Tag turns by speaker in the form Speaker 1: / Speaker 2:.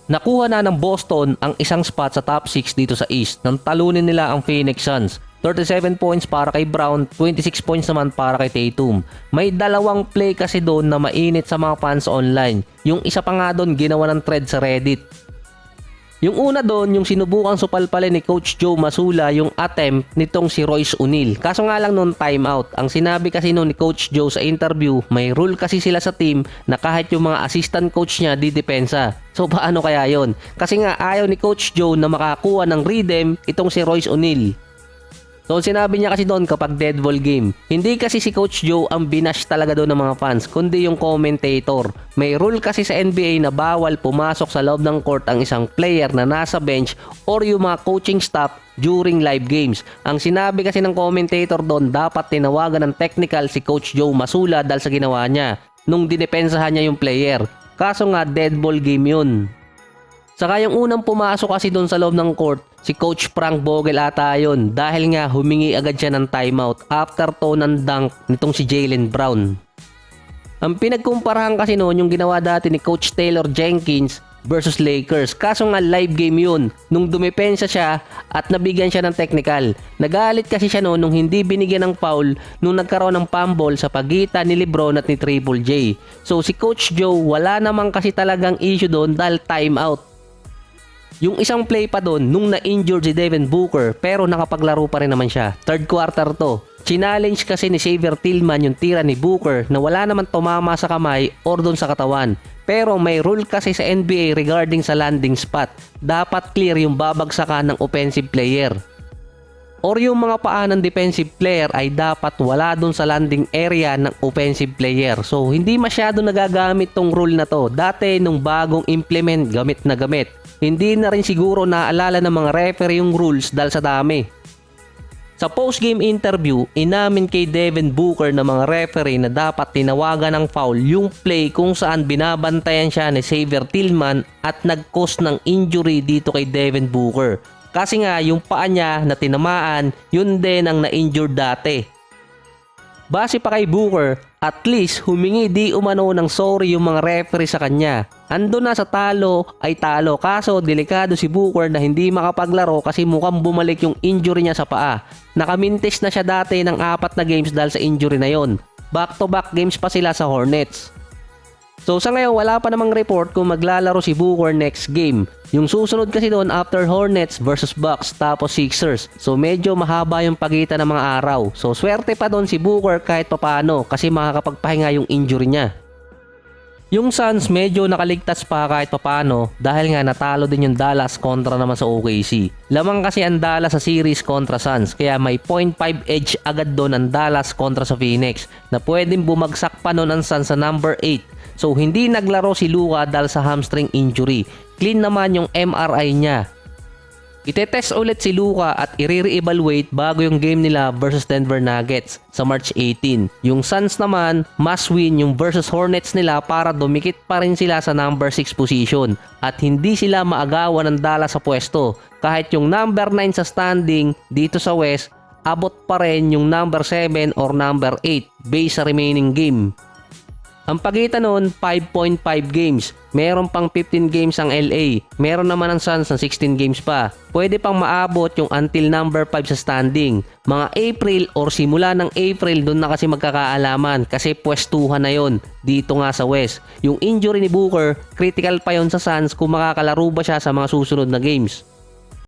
Speaker 1: Nakuha na ng Boston ang isang spot sa top 6 dito sa East nang talunin nila ang Phoenix Suns. 37 points para kay Brown, 26 points naman para kay Tatum. May dalawang play kasi doon na mainit sa mga fans online. Yung isa pa nga doon ginawa ng thread sa Reddit. Yung una doon, yung sinubukang supalpalin ni Coach Joe Mazzulla yung attempt nitong si Royce O'Neal. Kaso nga lang noon timeout. Ang sinabi kasi noon ni Coach Joe sa interview, may rule kasi sila sa team na kahit yung mga assistant coach niya di depensa. So paano kaya yon? Kasi nga ayaw ni Coach Joe na makakuha ng rhythm itong si Royce O'Neal. So sinabi niya kasi doon kapag dead ball game, hindi kasi si Coach Joe ang binash talaga doon ng mga fans, kundi yung commentator. May rule kasi sa NBA na bawal pumasok sa loob ng court ang isang player na nasa bench or yung mga coaching staff during live games. Ang sinabi kasi ng commentator doon, dapat tinawagan ng technical si Coach Joe Mazzulla dahil sa ginawa niya nung dinepensahan niya yung player. Kaso nga dead ball game yun. Saka yung unang pumasok kasi doon sa loob ng court, si Coach Frank Vogel ata yun dahil nga humingi agad siya ng timeout after to ng dunk nitong si Jaylen Brown. Ang pinagkumparahan kasi noon yung ginawa dati ni Coach Taylor Jenkins versus Lakers. Kaso nga live game yun nung dumepensa siya at nabigyan siya ng technical. Nagalit kasi siya noon nung hindi binigyan ng foul nung nagkaroon ng fumble sa pagitan ni LeBron at ni Triple J. So si Coach Joe wala naman kasi talagang issue doon dahil timeout. Yung isang play pa doon nung na-injured si Devin Booker pero nakapaglaro pa rin naman siya. Third quarter to. Challenge kasi ni Xavier Tillman yung tira ni Booker na wala naman tumama sa kamay or doon sa katawan. Pero may rule kasi sa NBA regarding sa landing spot. Dapat clear yung babagsakan ng offensive player. Or yung mga paa ng defensive player ay dapat wala doon sa landing area ng offensive player. So hindi masyado nagagamit tong rule na to. Dati nung bagong implement gamit na gamit. Hindi na rin siguro naaalala ng mga referee yung rules dahil sa dami. Sa post-game interview, inamin kay Devin Booker na mga referee na dapat tinawagan ng foul yung play kung saan binabantayan siya ni Xavier Tillman at nag-cause ng injury dito kay Devin Booker. Kasi nga yung paa niya na tinamaan, yun din ang na-injured dati. Base pa kay Booker, at least humingi di umano ng sorry yung mga referee sa kanya. Ando na sa talo ay talo, kaso delikado si Booker na hindi makapaglaro kasi mukhang bumalik yung injury niya sa paa. Nakamintis na siya dati ng 4 na games dahil sa injury na yon. Back-to-back games pa sila sa Hornets. So sa ngayon wala pa namang report kung maglalaro si Booker next game. Yung susunod kasi doon after Hornets versus Bucks tapos Sixers. So medyo mahaba yung pagitan ng mga araw. So swerte pa doon si Booker kahit papano kasi makakapagpahinga yung injury niya. Yung Suns medyo nakaligtas pa kahit papano dahil nga natalo din yung Dallas kontra naman sa OKC. Lamang kasi ang Dallas sa series kontra Suns kaya may 0.5 edge agad doon ang Dallas kontra sa Phoenix na pwedeng bumagsak pa noon ang Suns sa number 8. So hindi naglaro si Luka dahil sa hamstring injury. Clean naman yung MRI niya. Itetest ulit si Luka at i-re-evaluate bago yung game nila versus Denver Nuggets sa March 18. Yung Suns naman, must win yung versus Hornets nila para dumikit pa rin sila sa number 6 position at hindi sila maagawan ng Dallas sa pwesto. Kahit yung number 9 sa standing dito sa West, abot pa rin yung number 7 or number 8 based sa remaining game. Ang pagitan noon, 5.5 games. Meron pang 15 games ang LA. Meron naman ang Suns ng 16 games pa. Pwede pang maabot yung until number 5 sa standing. Mga April or simula ng April, doon na kasi magkakaalaman kasi pwestuhan na yon dito nga sa West. Yung injury ni Booker, critical pa yon sa Suns kung makakalaro ba siya sa mga susunod na games.